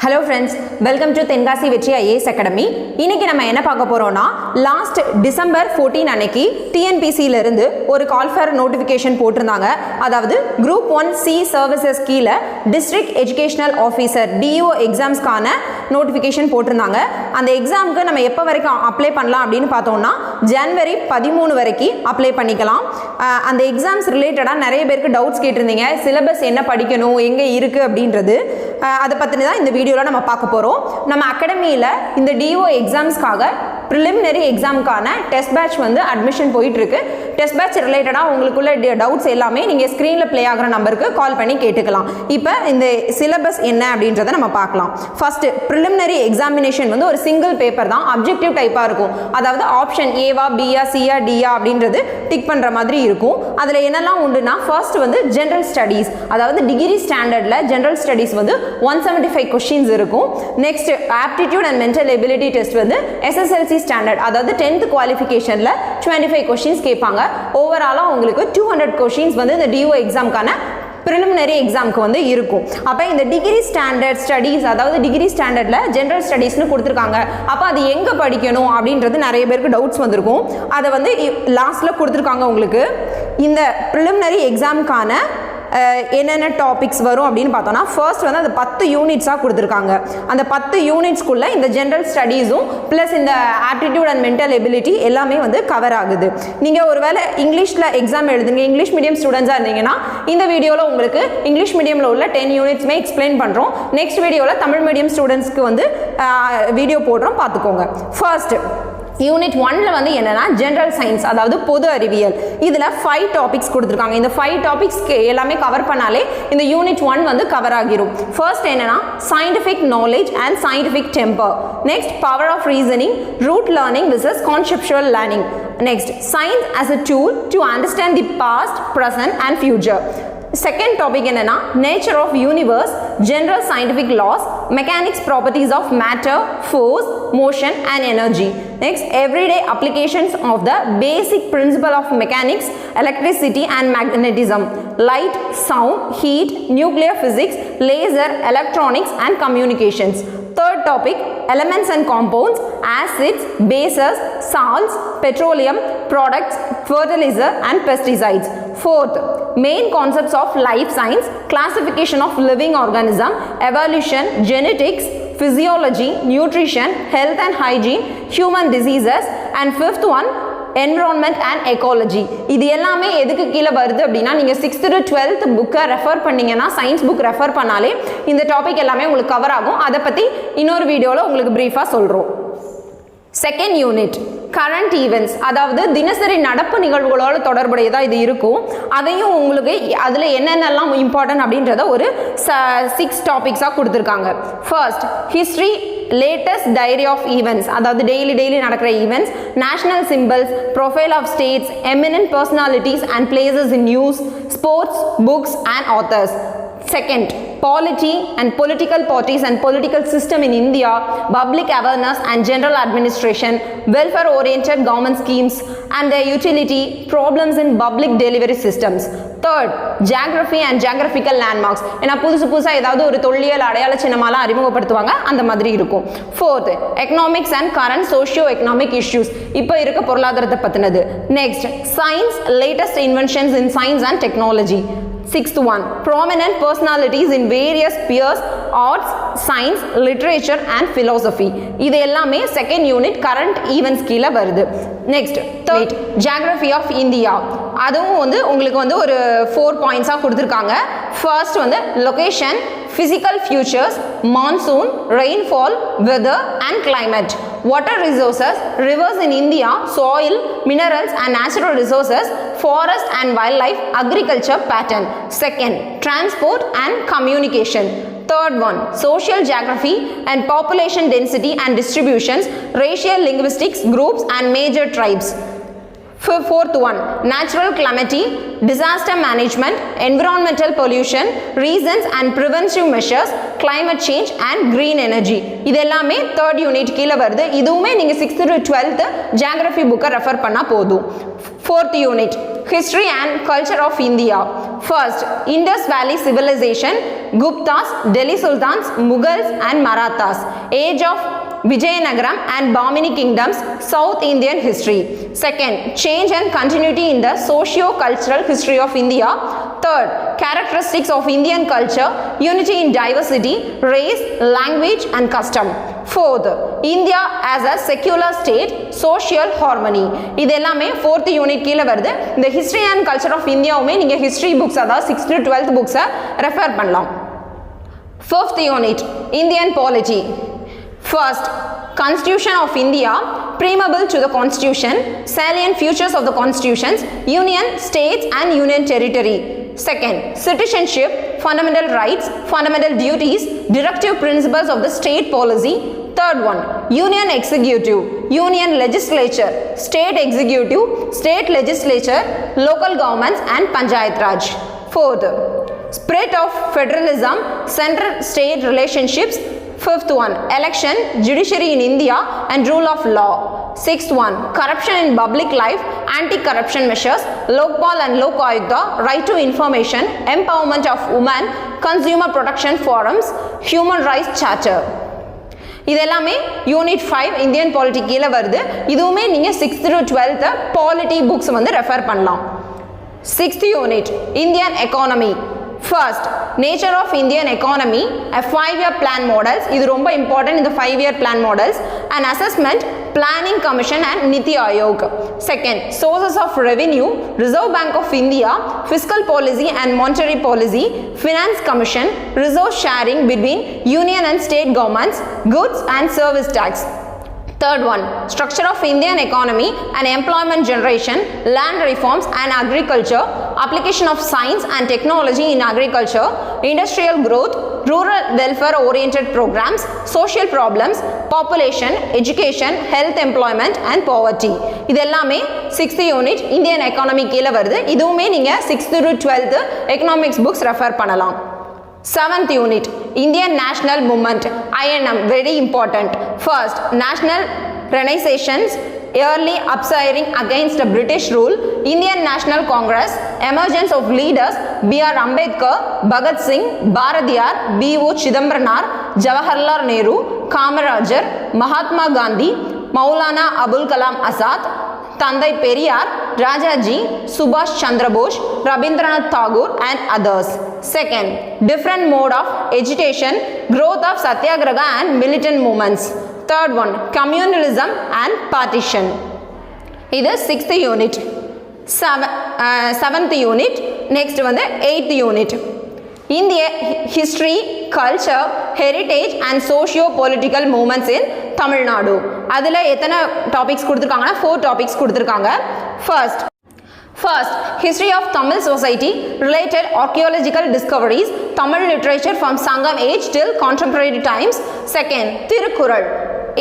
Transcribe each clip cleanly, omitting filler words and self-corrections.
Hello friends, welcome to Tenkasi Vetri IAS Academy. இன்னைக்கு நம்ம என்ன பார்க்க போறோம்னா லாஸ்ட் டிசம்பர் 14 அன்னைக்கு TNPC ல இருந்து ஒரு கால் ஃபார் நோட்டிஃபிகேஷன் போட்டிருந்தாங்க. அதாவது குரூப் 1C சர்வீசஸ் கீழ டிஸ்ட்ரிக்ட் எஜுகேஷனல் ஆஃபீஸர் DO எக்ஸாம்ஸ்க்கான நோட்டிஃபிகேஷன் போட்டிருந்தாங்க. அந்த எக்ஸாமுக்கு நம்ம எப்போ வரைக்கும் அப்ளை பண்ணலாம் அப்படின்னு பார்த்தோம்னா ஜனவரி 13 வரைக்கும் அப்ளை பண்ணிக்கலாம். அந்த எக்ஸாம்ஸ் ரிலேட்டடாக நிறைய பேருக்கு டவுட்ஸ் கேட்டிருந்தீங்க. சிலபஸ் என்ன படிக்கணும், எங்கே இருக்குது அப்படின்றது அதை பற்றின தான் இந்த வீடியோவில் நம்ம பார்க்க போகிறோம். நம்ம அகாடமியில் இந்த DO எக்ஸாம்ஸ்க்காக ப்ரிலிமினரி எக்ஸாமுக்கான டெஸ்ட் பேட்ச் வந்து அட்மிஷன் போயிட்டுருக்கு. டெஸ்ட் பேட்ச் ரிலேட்டடாக உங்களுக்குள்ள டவுட்ஸ் எல்லாமே நீங்கள் ஸ்க்ரீனில் ப்ளே ஆகிற நம்பருக்கு கால் பண்ணி கேட்டுக்கலாம். இப்போ இந்த சிலபஸ் என்ன அப்படின்றத நம்ம பார்க்கலாம். ஃபஸ்ட்டு ப்ரிலிமினரி எக்ஸாமினேஷன் வந்து ஒரு சிங்கிள் பேப்பர் தான், அப்ஜெக்டிவ் டைப்பாக இருக்கும். அதாவது ஆப்ஷன் ஏவா பியா சியா டியா அப்படின்றது டிக் பண்ணுற மாதிரி இருக்கும். அதில் என்னெல்லாம் உண்டுன்னா ஃபர்ஸ்ட் வந்து ஜென்ரல் ஸ்டடீஸ், அதாவது டிகிரி ஸ்டாண்டர்டில் ஜென்ரல் ஸ்டடீஸ் வந்து 175 கொஸ்டின்ஸ் இருக்கும். Next aptitude and mental ability test வந்து SSLC ஸ்டாண்டர்ட், அதாவது 10th குவாலிஃபிகேஷனில் 25 கொஸ்டின்ஸ் கேட்பாங்க. ஓவராலாக உங்களுக்கு 200 கொஸ்டின்ஸ் வந்து இந்த DO எக்ஸாமுக்கான ப்ரிலிமினரி எக்ஸாமுக்கு வந்து இருக்கும். அப்போ இந்த டிகிரி ஸ்டாண்டர்ட் ஸ்டடீஸ், அதாவது டிகிரி ஸ்டாண்டர்டில் ஜென்ரல் ஸ்டடீஸ்னு கொடுத்துருக்காங்க. அப்போ அது எங்கே படிக்கணும் அப்படின்றது நிறைய பேருக்கு டவுட்ஸ் வந்திருக்கும். அதை வந்து லாஸ்ட்டில் கொடுத்துருக்காங்க உங்களுக்கு. இந்த ப்ரிலிமினரி எக்ஸாமுக்கான என்னென்ன டாபிக்ஸ் வரும் அப்படின்னு பார்த்தோன்னா ஃபர்ஸ்ட் வந்து அந்த 10 யூனிட்ஸாக கொடுத்துருக்காங்க. அந்த 10 யூனிட்ஸ்குள்ளே இந்த ஜென்ரல் ஸ்டடீஸும் ப்ளஸ் இந்த ஆப்டிடியூட் அண்ட் மென்டல் எபிலிட்டி எல்லாமே வந்து கவர் ஆகுது. நீங்கள் ஒரு வேளை இங்கிலீஷில் எக்ஸாம் எழுதுங்க, இங்கிலீஷ் மீடியம் ஸ்டூடெண்ட்ஸாக இருந்தீங்கன்னா இந்த வீடியோவில் உங்களுக்கு இங்கிலீஷ் மீடியமில் உள்ள 10 யூனிட்ஸுமே எக்ஸ்பிளைன் பண்ணுறோம். நெக்ஸ்ட் வீடியோவில் தமிழ் மீடியம் ஸ்டூடெண்ட்ஸ்க்கு வந்து வீடியோ போடுறோம், பார்த்துக்கோங்க. ஃபர்ஸ்ட் யூனிட் 1ல வந்து என்னன்னா ஜென்ரல் சயின்ஸ், அதாவது பொது அறிவியல். இதில் 5 டாபிக்ஸ் கொடுத்துருக்காங்க. இந்த 5 டாபிக்ஸ்க்கு எல்லாமே கவர் பண்ணாலே இந்த யூனிட் 1 வந்து கவர் ஆகிரும். ஃபர்ஸ்ட் என்னன்னா scientific knowledge and scientific temper. Next power of reasoning, rote learning versus conceptual learning. Next science as a tool to understand the past, present and future. Second topic என்னன்னா nature of universe, general scientific laws, mechanics properties of matter, force, motion and energy. Next everyday applications of the basic principle of mechanics, electricity and magnetism, light, sound, heat, nuclear physics, laser, electronics and communications. Third topic, elements and compounds, acids, bases, salts, petroleum, products, fertilizer and pesticides. Fourth, main concepts of life science, classification of living organism, evolution, genetics, physiology, nutrition, health and hygiene, human diseases, and fifth one, environment and ecology. இது எல்லாமே எதுக்கு கீழே வருது அப்படின்னா நீங்கள் 6th to 12th புக்கை refer பண்ணிங்கன்னா, science book refer பண்ணாலே இந்த டாபிக் எல்லாமே உங்களுக்கு கவர் ஆகும். அதை பற்றி இன்னொரு வீடியோவில் உங்களுக்கு ப்ரீஃபாக சொல்கிறோம். செகண்ட் யூனிட் கரண்ட் ஈவெண்ட்ஸ், அதாவது தினசரி நடப்பு நிகழ்வுகளோட தொடர்புடையதாக இது இருக்கும். அதையும் உங்களுக்கு அதில் என்னென்னலாம் இம்பார்ட்டன்ட் அப்படின்றத ஒரு 6 டாபிக்ஸாக கொடுத்துருக்காங்க. First history, latest diary of events, அதாவது டெய்லி நடக்கிற events, national symbols, profile of states, eminent personalities and places in news, sports, books and authors. Second, polity and political parties and political system in India, public awareness and general administration, welfare oriented government schemes and their utility, problems in public delivery systems. Third, geography and geographical landmarks, ஏன்னா புதுசாக ஏதாவது ஒரு தொல்லியல் அடையாள சின்னமாலாம் அறிமுகப்படுத்துவாங்க, அந்த மாதிரி இருக்கும். Fourth, economics and current socio-economic issues, இப்போ இருக்க பொருளாதாரத்தை பற்றினது. Next, science, latest inventions in science and technology. Sixth one, prominent personalities in various spheres, arts, science, literature and philosophy. இது எல்லாமே செகண்ட் யூனிட் கரண்ட் ஈவெண்ட்ஸ் கீழே வருது. Next third, geography of India. அதுவும் வந்து உங்களுக்கு வந்து ஒரு 4 பாயிண்ட்ஸாக கொடுத்துருக்காங்க. ஃபர்ஸ்ட் வந்து location, physical features, monsoon, rainfall, weather and climate, water resources, rivers in India, soil, minerals and natural resources, forest and wildlife, agriculture pattern. Second, transport and communication. Third one, social geography and population density and distributions, racial linguistics groups and major tribes. Fourth one, natural calamity, disaster management, environmental pollution, reasons and preventive measures, climate change and green energy. இது எல்லாமே third unit கீழே வருது. இதுவுமே நீங்கள் 6th to 12th geography book refer பண்ணால் போதும். Fourth unit, history and culture of India. First, Indus Valley Civilization, Guptas, Delhi Sultans, Mughals and Marathas. Age of Vijayanagaram and Bahmani kingdoms, South Indian history. Second, change and continuity in the socio-cultural history of India. Third, characteristics of Indian culture, unity in diversity, race, language and custom. Fourth, India as a secular state, social harmony. இது எல்லாமே 4th unit கீழ வருது. இந்த history and culture of Indiaவுமே நீங்க history books அதாவது 6th to 12th books refer பண்ணலாம். 5th unit, Indian polity. First, Constitution of India, preamble to the Constitution, salient features of the constitutions, union, states and union territory. Second, citizenship, fundamental rights, fundamental duties, directive principles of the state policy. Third one, union executive, union legislature, state executive, state legislature, local governments and panchayat raj. Fourth, spirit of federalism, central state relationships. Fifth one, election, judiciary in India and rule of law. Sixth one, corruption in public life, anti-corruption measures, Lokpal and Lok Ayuktha, right to information, empowerment of women, consumer protection forums, human rights charter. இது எல்லாமே unit 5 Indian polity கீழ வருது. இதுவுமே நீங்க 6th to 12th polity books வந்து refer பண்ணலாம். 6th unit Indian economy. First, nature of Indian economy, a 5-year plan models. இது ரொம்ப important இந்த 5-year plan models. An assessment, planning commission and Niti Aayog. Second, sources of revenue, Reserve Bank of India, fiscal policy and monetary policy, finance commission, resource sharing between union and state governments, goods and service tax. Third one, structure of Indian economy and employment generation, land reforms and agriculture, application of science and technology in agriculture, industrial growth, rural welfare oriented programs, social problems, population, education, health, employment and poverty. இது எல்லாமே 6th unit Indian economy கீழ வருது. இதுவுமே நீங்க 6th to 12th economics books refer பண்ணலாம். 7th unit, Indian National Movement, INM, very important. First, National Renaissance, early uprising against the British rule, Indian National Congress, emergence of leaders, B.R. Ambedkar, Bhagat Singh, Bharatiyar, B.O. Chidambaram, Jawaharlal Nehru, Kamarajar, Mahatma Gandhi, Maulana Abul Kalam Azad, Tandai Periyar, Rajaji, Subhash Chandra Bose, Rabindranath Tagore and others. Second, different mode of agitation, growth of satyagraha and militant movements. Third one, communalism and partition. இது 6th unit. 7th unit. Next வந்து 8th unit. India history, culture, heritage and socio-political movements in Tamil Nadu. அதில் எத்தனை topics கொடுத்துருக்காங்கன்னா 4 topics கொடுத்துருக்காங்க. First, history of Tamil society, related archaeological discoveries, Tamil literature from Sangam age till contemporary times. Second, Tirukkural.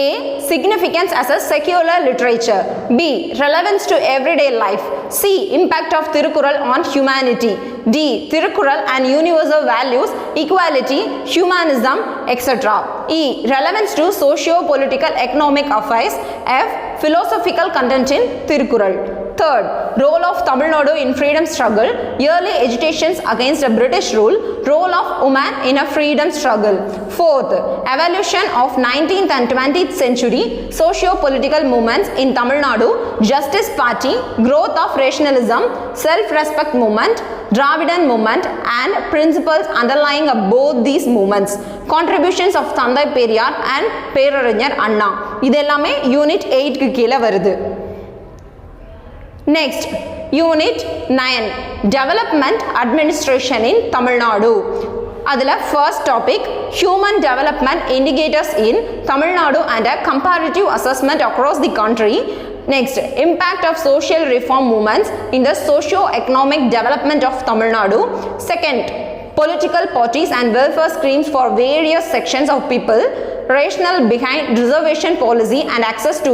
A, significance as a secular literature. B, relevance to everyday life. C, impact of Tirukkural on humanity. D, Tirukkural and universal values, equality, humanism, etc. E, relevance to socio-political economic affairs. F, philosophical content in Tirukkural. Third, role of Tamil Nadu in freedom struggle, early agitations against the British rule, role of women in a freedom struggle. Fourth, evolution of 19th and 20th century socio-political movements in Tamil Nadu, Justice Party, growth of rationalism, self-respect movement, Dravidan movement and principles underlying both these movements. Contributions of Tandai Periyar and Perarinyar Anna. இது எல்லாமே unit 8 க்கு கீழ வருது. Next, Unit 9, Development Administration in Tamil Nadu. அதில் first topic, Human Development Indicators in Tamil Nadu and a comparative assessment across the country. Next, impact of social reform movements in the socio-economic development of Tamil Nadu. Second, political parties and welfare schemes for various sections of people, rationale behind reservation policy and access to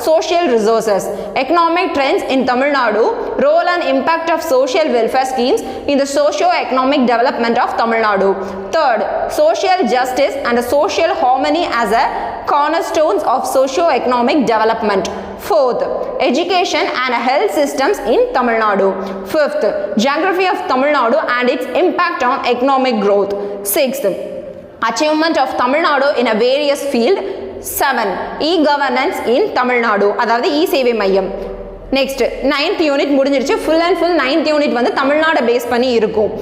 social resources, economic trends in Tamil Nadu, role and impact of social welfare schemes in the socio-economic development of Tamil Nadu. Third, social justice and social harmony as a cornerstones of socio-economic development. Fourth, education and health systems in Tamil Nadu. Fifth, geography of Tamil Nadu and its impact on economic growth. Sixth, achievement of Tamil Nadu in a various field. 7, e-governance in Tamil Nadu, அதாவது இ-சேவை மையம். Next 9th unit முடிஞ்சிருச்சு. Full and full 9th unit வந்து Tamil Nadu base பண்ணி இருக்கும்.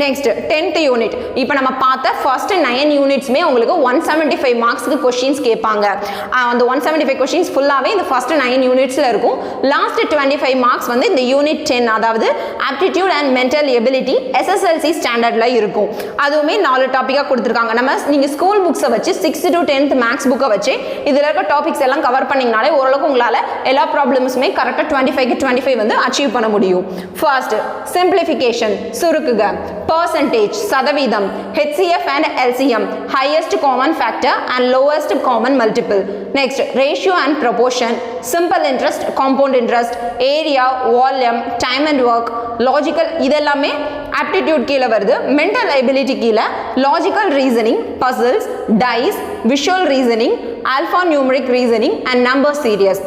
Next 10th unit. இப்போ நம்ம பார்த்த first 9 யூனிட்ஸ்மே உங்களுக்கு 175 மார்க்ஸ்க்கு கொஸ்டின்ஸ் கேட்பாங்க. அந்த 175 கொஸ்டின்ஸ் ஃபுல்லாகவே இந்த ஃபர்ஸ்ட் 9 யூனிட்ஸில் இருக்கும். லாஸ்ட் 25 மார்க்ஸ் வந்து இந்த யூனிட் 10, அதாவது aptitude and mental ability SSLC ஸ்டாண்டர்டில் இருக்கும். அதுவுமே 4 டாப்பிக்காக கொடுத்துருக்காங்க. நீங்கள் ஸ்கூல் புக்ஸை வச்சு 6th to 10th மேக்ஸ் புக்கை வச்சு இதில் இருக்க டாபிக்ஸ் எல்லாம் கவர் பண்ணிங்கனாலே ஓரளவுக்கு உங்களால் எல்லா ப்ராப்ளம்ஸுமே கரெக்டாக 25 வந்து அச்சீவ் பண்ண முடியும். ஃபர்ஸ்ட் சிம்பிளிஃபிகேஷன், சுருக்குக. percentage, சதவீதம், HCF and LCM, highest common factor and lowest common multiple. Next, ratio and proportion, simple interest, compound interest, area, volume, time and work, logical, இதெல்லாமே aptitude கீழே வருது. mental ability கீழே logical reasoning, puzzles, dice, visual reasoning, alphanumeric reasoning and number series.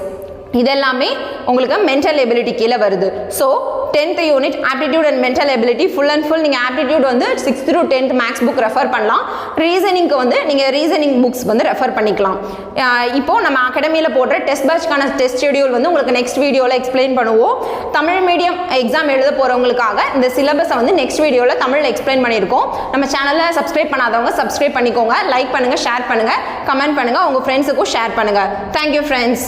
இதெல்லாமே உங்களுக்கு mental ability கீழே வருது. So 10th unit aptitude and mental ability full and full நீங்கள் aptitude வந்து 6th to 10th maths book refer பண்ணலாம். ரீசனிங்க்கு வந்து நீங்கள் ரீசனிங் புக்ஸ் வந்து ரெஃபர் பண்ணிக்கலாம். இப்போ நம்ம அகாடமியில் போடுற டெஸ்ட் பேட்ச்க்கான டெஸ்ட் ஷெடியூல் வந்து உங்களுக்கு நெக்ஸ்ட் வீடியோவில் எக்ஸ்பிளைன் பண்ணுவோம். தமிழ் மீடியம் எக்ஸாம் எழுத போகிறவங்களுக்காக இந்த சிலபஸை வந்து நெக்ஸ்ட் வீடியோவில் தமிழில் எக்ஸ்பிளைன் பண்ணியிருக்கோம். நம்ம சேனலில் சப்ஸ்கிரைப் பண்ணாதவங்க சப்ஸ்கிரைப் பண்ணிக்கோங்க. லைக் பண்ணுங்கள், ஷேர் பண்ணுங்கள், கமெண்ட் பண்ணுங்கள், உங்கள் ஃப்ரெண்ட்ஸுக்கும் ஷேர் பண்ணுங்கள். Thank you friends.